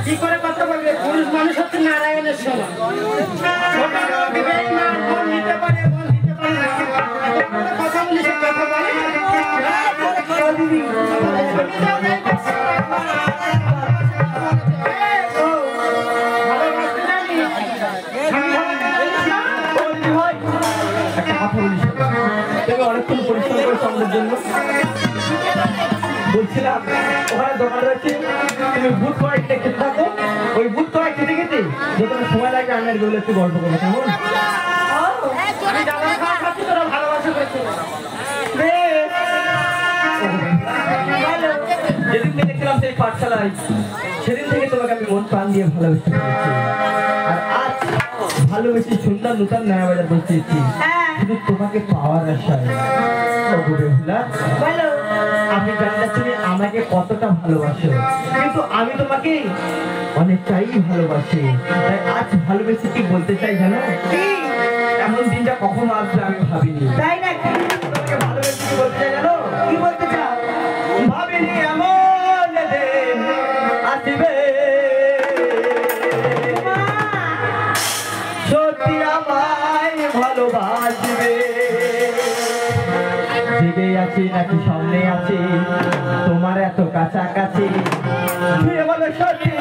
কি করে কথা বলবে? পুরুষ মানুষ হচ্ছে নারায়ণের সমান। নিতে পারে কথা বলি, সে কথা বলে অনেকক্ষণ পরিশ্রম করেছো আমাদের জন্য। বলছিলাম ওখানে দোকান রয়েছে, তুমি বুট কড়াই খেতে থাকো। ওই বুট কড়াই খেতে খেতে যতটা সময় লাগে আমি আর বলে একটু গল্প করবো, কেমন? আমি দাদার খাওয়া খাচ্ছি, তোরা ভালোবাসা করছো। যেদিন থেকে দেখছিলাম সেই পাঠশালায়, সেদিন থেকে তোমাকে আমি মন প্রাণ দিয়ে ভালোবেসে পেরেছি। আর আজ ভালোবেসে সুন্দর নূতন নয়া বাজার বসেছি শুধু তোমাকে পাওয়ার আশায়। আমি জানি না তুমি আমাকে কতটা ভালোবাসো, কিন্তু আমি তোমাকে অনেকটাই ভালোবাসি। তাই আজ ভালোবেসে কি বলতে চাই জানো? এমন দিনটা কখনো আসবে আমি ভাবিনি। তাই না? তোমাকে ভালোবেসে কি বলতে চাই জানো? কি বলতে চাও? ভাবিনি এমন দিন আসবে, সত্যি আমায় ভালোবাসবে। জেগে আছি নাকি সামনে আছি, তোমার এত কাছাকাছি, বলো সত্যি